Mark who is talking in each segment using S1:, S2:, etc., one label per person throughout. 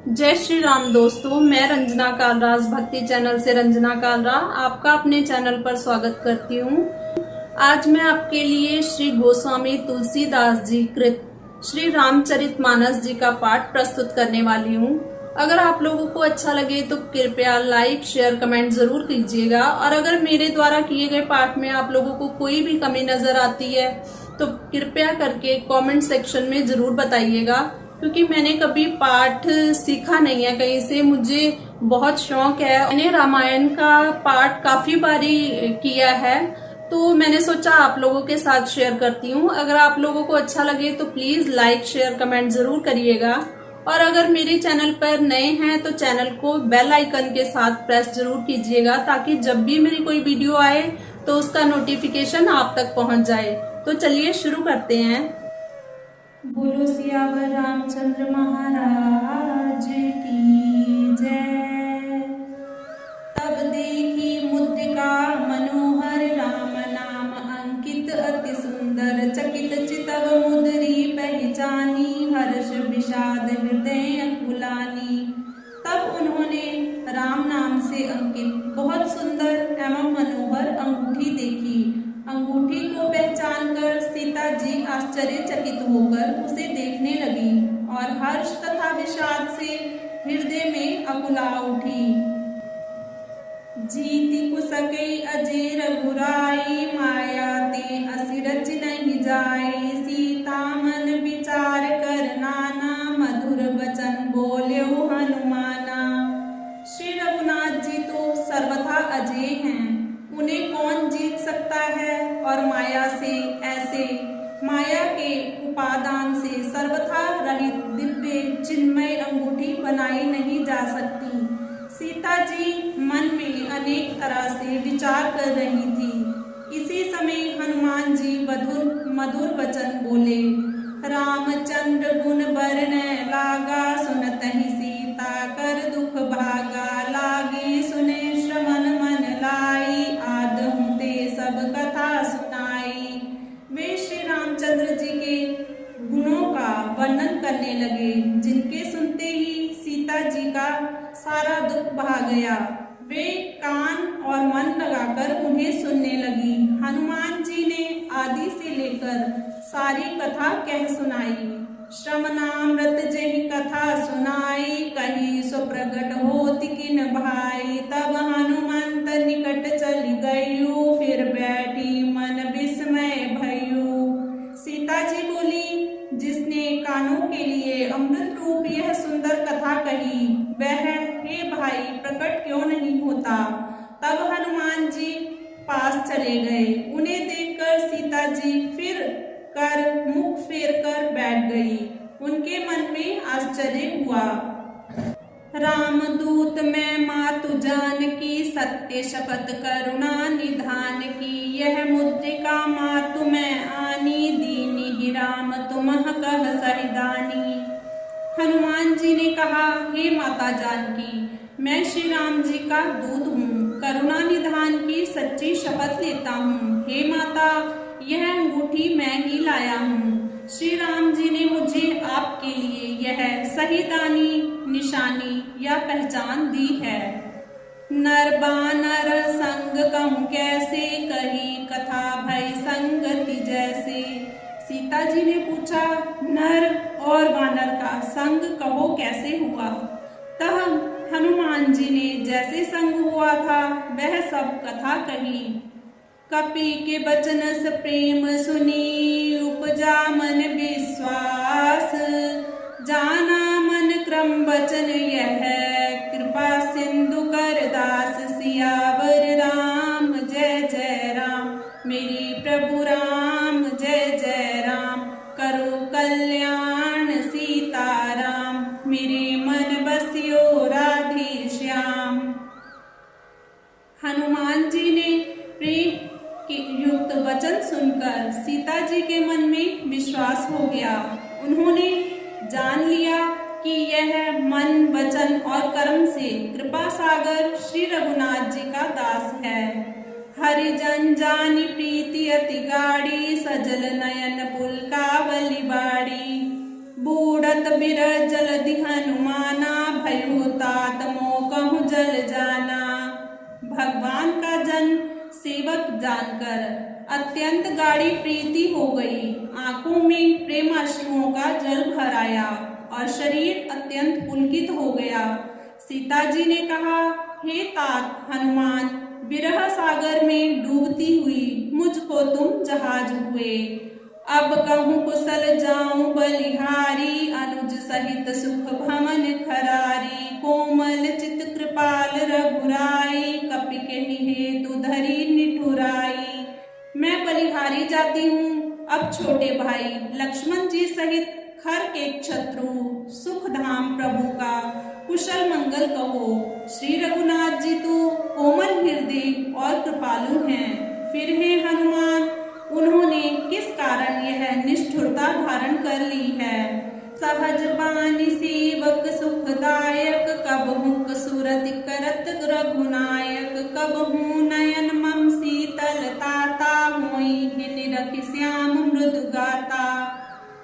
S1: जय श्री राम दोस्तों, मैं रंजना कालराज भक्ति चैनल से रंजना कालरा आपका अपने चैनल पर स्वागत करती हूँ। आज मैं आपके लिए श्री गोस्वामी तुलसीदास जी कृत श्री रामचरितमानस जी का पाठ प्रस्तुत करने वाली हूँ। अगर आप लोगों को अच्छा लगे तो कृपया लाइक शेयर कमेंट जरूर कीजिएगा, और अगर मेरे द्वारा किए गए पाठ में आप लोगों को कोई भी कमी नजर आती है तो कृपया करके कमेंट सेक्शन में जरूर बताइएगा, क्योंकि मैंने कभी पाठ सीखा नहीं है कहीं से। मुझे बहुत शौक है, मैंने रामायण का पाठ काफी बारी किया है, तो मैंने सोचा आप लोगों के साथ शेयर करती हूँ। अगर आप लोगों को अच्छा लगे तो प्लीज लाइक शेयर कमेंट जरूर करिएगा, और अगर मेरे चैनल पर नए हैं तो चैनल को बेल आइकन के साथ प्रेस जरूर कीजिएगा, ताकि जब भी मेरी कोई वीडियो आए तो उसका नोटिफिकेशन आप तक पहुंच जाए। तो चलिए शुरू करते हैं।
S2: बोलो सियावर रामचंद्र महाराज की जय। तब देखी मुद्रिका मनोहर राम नाम अंकित अति सुंदर, चकित चितव मुद्री पहचानी, हर्ष विषाद हृदय अकुलानी। तब उन्होंने राम नाम से अंकित बहुत सुंदर एवं मनोहर अंगूठी देखी। अंगूठी को पहचान कर सीता जी आश्चर्यचकित होकर उसे देखने लगी और हर्ष तथा विषाद से हृदय में अकुला उठी। जीति कुसकै अजय रघुराई, माया ते असिरज नहीं जाई। सीता मन विचार कर नाना, मधुर वचन बोल्यो हनुमाना। श्री रघुनाथ जी तो सर्वथा अजय हैं, उन्हें कौन जीत सकता है, और माया से ऐसे माया के उपादान से सर्वथा रहित दिव्य चिन्मय अंगूठी बनाई नहीं जा सकती। सीता जी मन में अनेक तरह से विचार कर रही थी। इसी समय हनुमान जी मधुर वचन बोले। रामचंद्र गुण बरनै लागा, सुनतहि सीता कर दुख भागा। लागे सुने श्रवण मन लाई, आदहु ते सब कथा सुनाई। वे श्री रामचंद्र जी के गुणों का वर्णन करने लगे, जिनके सुनते ही सीता जी का सारा दुख भाग गया। वे कान और मन लगाकर उन्हें सुनने लगी। हनुमान जी ने आदि से लेकर सारी कथा कह सुनाई। श्रवणामृत जहि कथा सुनाई, कही सो प्रगट होति किन भाई। तब हनुमंत निकट चली गयु, फिर बैठी मन विस्मय भयु। सीता जी बोली, जिसने कानों के लिए अमृत रूप यह सुंदर कथा कही, वह हे भाई प्रकट क्यों नहीं होता। तब हनुमान जी पास चले गए। उन्हें देखकर सीता जी फिर कर मुख फेर कर बैठ गई। उनके मन में आश्चर्य हुआ। रामदूत मैं मातु जानकी, सत्य शपथ करुणा निधान की। यह मुद्रिका मातु मैं आनी, दीनी ही राम तुमह कह सहिदानी। हनुमान जी ने कहा, हे माता जानकी, मैं श्री राम जी का दूत हूँ, करुणा निधान की सच्ची शपथ लेता हूँ। हे माता, यह अंगूठी मैं ही लाया हूँ। श्री राम जी ने मुझे आपके लिए यह सहिदानी निशानी या पहचान दी है। नर बानर संग कहूँ कैसे, कही कथा भय संगति जैसे। सीता जी ने पूछा, नर और वानर का संग कहो कैसे हुआ। तब हनुमान जी ने जैसे संग हुआ था वह सब कथा कही। कपि के बचन से प्रेम सुनी, उपजा मन विश्वास। जाना मन क्रम वचन यह, कृपा सिंधु कर दास। सियावर राम जय जय राम, मेरे प्रभु राम जय जय राम। करो कल्याण सीताराम, मेरे मन बसियो राधे श्याम। हनुमान जी ने प्रेम युक्त वचन सुनकर सीता जी के मन में विश्वास हो गया। उन्होंने जान लिया कि यह मन वचन और कर्म से कृपा सागर श्री रघुनाथ जी का दास है। हरिजन जानी प्रीति अति गाड़ी, सजल नयन पुलकावली बाड़ी। बूढ़ बिरत बिरत जलधि हनुमाना, भयो तात मोह कहूँ जल जाना। भगवान का जन सेवक जानकर अत्यंत गाढ़ी प्रीति हो गई। आंखों में प्रेम अश्रुओं का जल भर आया और शरीर अत्यंत पुलकित हो गया। सीता जी ने कहा, हे तात हनुमान, विरह सागर में डूबती हुई मुझको तुम जहाज हुए। अब कहूँ कुशल जाऊं बलिहारी, अनुज सहित सुख भमन खरारी। कोमल चित कृपाल रघुराई, कपि केहि हेतु धरी निठुराई। मैं बलिहारी जाती हूँ, अब छोटे भाई लक्ष्मण जी सहित खर के शत्रु सुख धाम प्रभु का कुशल मंगल कहो। श्री रघुनाथ जी तो कोमल हृदय और कृपालु हैं, फिर है हनुमान, उन्होंने किस कारण यह निष्ठुरता धारण कर ली है। सहज बानी सेवक सुखदायक, कब मुख सुरति करत रघुनायक। कब हूँ नयन मम शीतल ताता, होई निरखि श्याम मृदु गाता।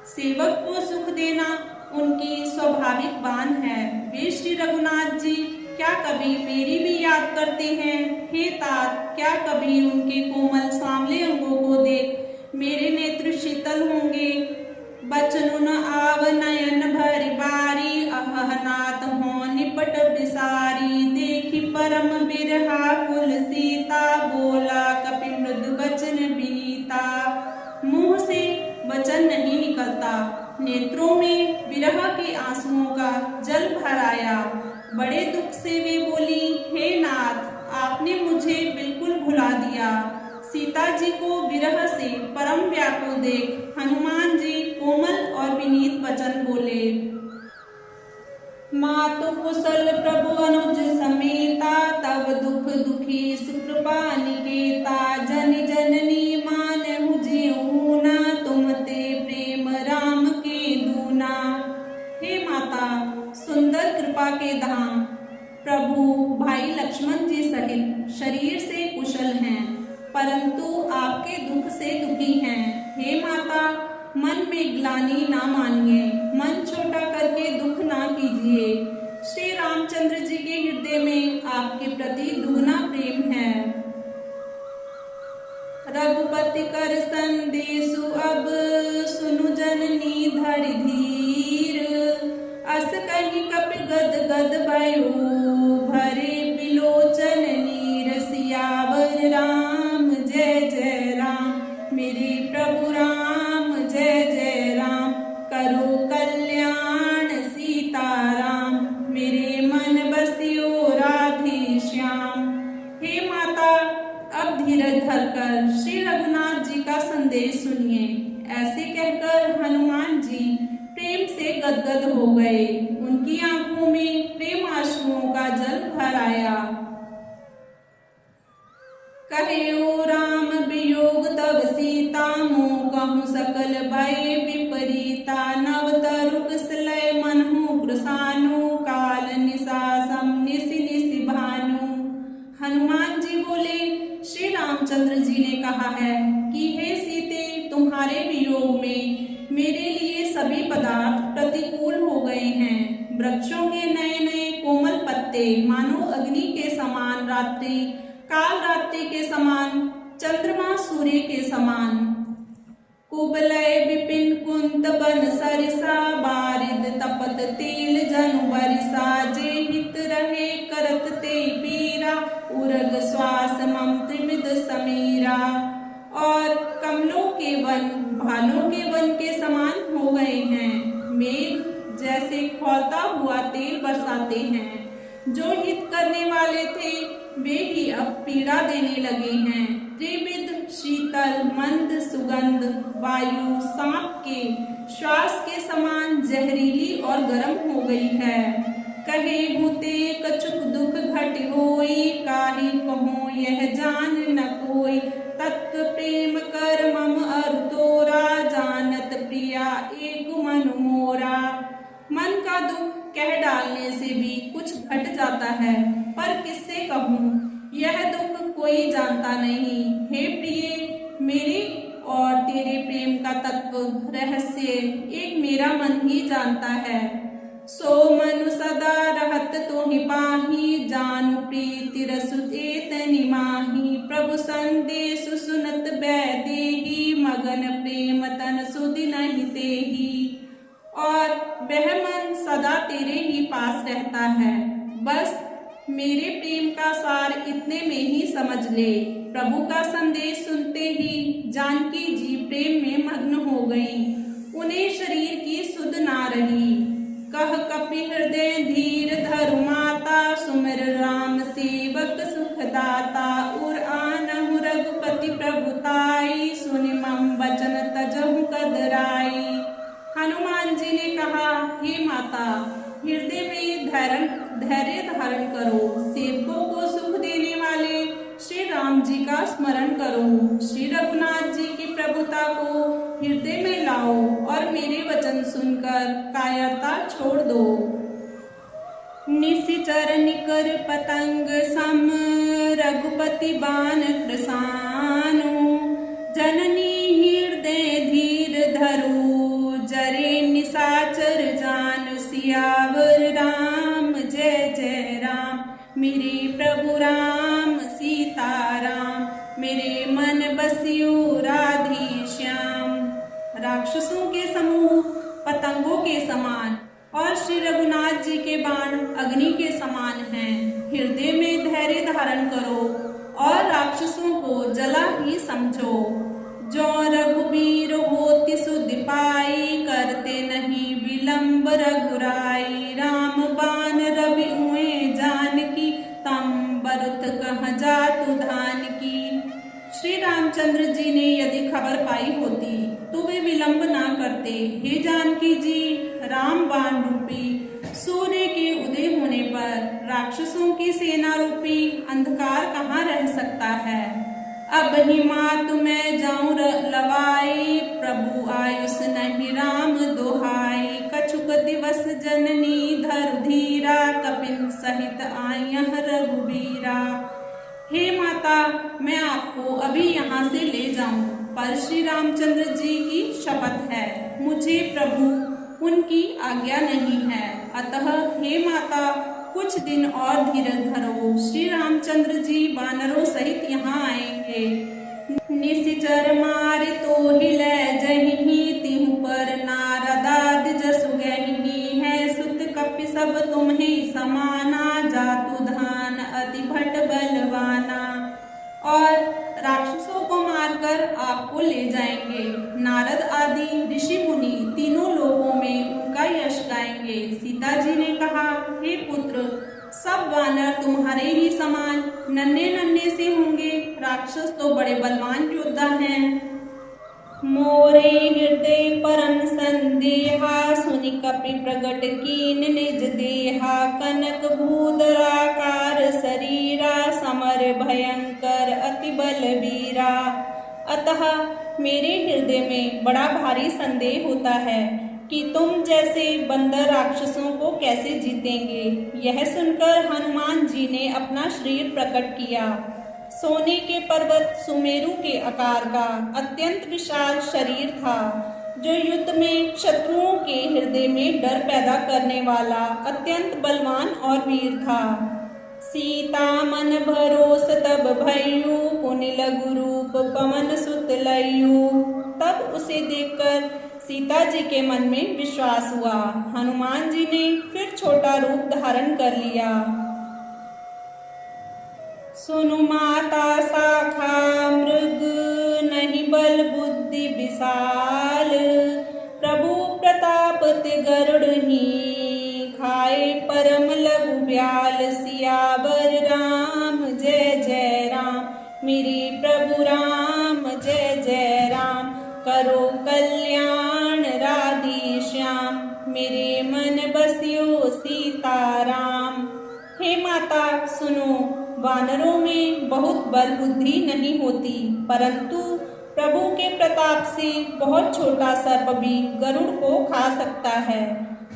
S2: सेवक को सुख देना उनकी स्वाभाविक बान है। वे श्री रघुनाथ जी क्या कभी मेरी भी याद करते हैं? हे तात, क्या कभी उनके कोमल सांवले अंगों को देख मेरे नेत्र शीतल होंगे? बचनु न आव नयन भरि बारी, अहह नाथ हो निपट बिसारी। देखी परम बिरहा कुल सीता, बोला कपि मृदु वचन विनीता। मुंह से वचन नहीं निकलता, नेत्रों में विरह के आंसुओं का जल भर आया। बड़े दुख से वे बोली, हे नाथ, आपने मुझे बिल्कुल भुला दिया। सीता जी को विरह से परम व्याकुल देख हनुमान जी कोमल और विनीत वचन बोले। मातु कुशल प्रभु अनुज समेता, तब दुख दुखी सुकृपा निकेता। जनि जननी मानहु जेऊ ना, तुम ते प्रेम राम के दूना। हे माता, सुंदर कृपा के धाम प्रभु भाई लक्ष्मण जी सहित शरीर से कुशल हैं, परंतु आपके दुख से दुखी हैं। हे माता, मन में ग्लानि ना मानिए, मन छोटा करके दुख ना कीजिए। श्री रामचंद्र जी के हृदय में आपके प्रति दुगना प्रेम है। रघुपति कर संदेशु अब, सुनु जननी धरि धीर। अस कहि कपि गद गद भयो, भरे बिलोचन नीर। सियावर राम जय जय राम, मेरे प्रभु राम जय जय राम। करो कल्याण सीताराम, मेरे मन बसियो राधे श्याम। हे माता, अब धीरज धरकर श्री रघुनाथ जी का संदेश सुनिए। ऐसे कहकर हनुमान जी प्रेम से गदगद हो गए। उनकी आंखों में प्रेम आंसुओं का जल भर आया। कहे राम वियोग तब सीता, मोह कहूँ सकल भय विपरीता। नव तरुक सलय मनहु कृसानु, काल निशा सम निशि निशि भानु। हनुमान जी बोले, श्री रामचंद्र जी ने कहा है कि हे सीते, तुम्हारे वियोग में मेरे लिए सभी पदार्थ प्रतिकूल हो गए हैं। वृक्षों के नए नए कोमल पत्ते मानो अग्नि के समान, रात्रि काल रात्रि के समान, चंद्रमा सूर्य के समान। कुबलय विपिन कुंत बन सरिसा, बारिद तपत तेल जनु बरिसा। जे हित रहे करत ते पीरा, उरग श्वास मम त्रिविध समीरा। और कमलों के वन भालों के वन के समान हो गए हैं। मेघ जैसे खौलता हुआ तेल बरसाते हैं। जो हित करने वाले थे वे ही अब पीड़ा देने लगे हैं। त्रिविध शीतल मंद सुगंध वायु सांप के श्वास के समान जहरीली और गर्म हो गई है। कहे हुते कछुक दुख घट होई, काहि कहो यह जान न कोई। तत्व प्रेम कर मम अरु तोरा, जानत प्रिया एक मन मोरा। मन का दुख कह डालने से भी कुछ घट जाता है, पर किससे कहूँ, यह दुख कोई जानता नहीं। हे प्रिय, मेरी और तेरे प्रेम का तत्व रहस्य एक मेरा मन ही जानता है। सो मनु सदा रहत तोहि पाही, जानु प्रीति रसु एतनि माही। प्रभु संदेश सुनत बैदेही, मगन प्रेम तन सुधि नहीं तेही। और वह मन सदा तेरे ही पास रहता है, बस मेरे प्रेम का सार इतने में ही समझ ले। प्रभु का संदेश सुनते ही जानकी जी प्रेम में मग्न हो गई, उन्हें शरीर की सुध ना रही। कह कपि हृदय धीर धरु माता, सुमिर राम सेवक सुखदाता। उर आनहु रघुपति प्रभुताई, सुनि मम वचन तजहु कदराई। हनुमान जी ने कहा, हे माता, हृदय में धैर्य धारण करो, सेवकों को सुख देने वाले श्री राम जी का स्मरण करो। श्री रघुनाथ जी की प्रभुता को हृदय में लाओ और मेरे वचन सुनकर कायरता छोड़ दो। निशिचर निकर पतंग सम, रघुपति बाण कृसानु। जननी हृदय धीर धरु, जरे निशाचर जान। सियावर राम जय जय राम, मेरे प्रभु राम सीताराम। मेरे मन बसियो राधे श्याम। राक्षसों के समूह पतंगों के समान और श्री रघुनाथ जी के बाण अग्नि के समान हैं। हृदय में धैर्य धारण करो और राक्षसों को जला ही समझो। जो रघुबीर होति सुधि पाई, करते नहीं विलंब रघुराई। राम बाण रवि उए जानकी, तम बरुत कहाँ जातु धान की। श्री रामचंद्र जी ने यदि खबर पाई होती तो वे विलंब ना करते। हे जानकी जी, राम बाण रूपी सूर्य के उदय होने पर राक्षसों की सेना रूपी अंधकार कहाँ रह सकता है। अब ही मात मैं जाऊं लवाई, प्रभु आयुष नहीं राम दोहाई। कछुक दिवस जननी धरु धीरा, कपिन सहित आयह रघुबीरा। हे माता, मैं आपको अभी यहाँ से ले जाऊं, पर श्री रामचंद्र जी की शपथ है, मुझे प्रभु उनकी आज्ञा नहीं है। अतः हे माता, कुछ दिन और धीरज धरो। श्री रामचंद्र जी वानरों सहित यहाँ आएंगे। निशिचर मार तो हिले जही, तिहु पर नारदाद जसु गही। है सुत कपि सब तुम्हें समाना, जातु धान अति भट बलवाना। और राक्षसों को मारकर आपको ले जाएंगे। नारद आदि ऋषि मुनि तीनों लोकों में उनका यश गाएंगे। सीता जी ने कहा, हे पुत्र, सब वानर तुम्हारे ही समान नन्हे नन्हे से होंगे। राक्षस तो बड़े बलवान योद्धा हैं। मोरे हृदय परम संदेहा, सुनि कपि प्रगट कीन निज देहा। कनक भूधराकार शरीरा, समर भयंकर अति बलवीरा। अतः मेरे हृदय में बड़ा भारी संदेह होता है कि तुम जैसे बंदर राक्षसों को कैसे जीतेंगे। यह सुनकर हनुमान जी ने अपना शरीर प्रकट किया। सोने के पर्वत सुमेरु के आकार का अत्यंत विशाल शरीर था, जो युद्ध में शत्रुओं के हृदय में डर पैदा करने वाला अत्यंत बलवान और वीर था। सीता मन भरोस तब भयु, पुनि लघु रूप पवन सुत लयु। तब उसे देखकर सीता जी के मन में विश्वास हुआ। हनुमान जी ने फिर छोटा रूप धारण कर लिया। सुनु माता शाखा मृग, नहीं बल बुद्धि विशाल। प्रभु प्रताप ते गरुड़ ही, खाए परम लघु ब्याल। सियावर राम जय जय राम, मेरे प्रभु राम जय जय राम। करो कल्याण राधे श्याम, मेरे मन बसियो सीताराम। हे माता सुनो, वानरों में बहुत बल बुद्धि नहीं होती, परंतु प्रभु के प्रताप से बहुत छोटा सर्प भी गरुड़ को खा सकता है।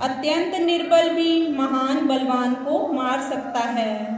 S2: अत्यंत निर्बल भी महान बलवान को मार सकता है।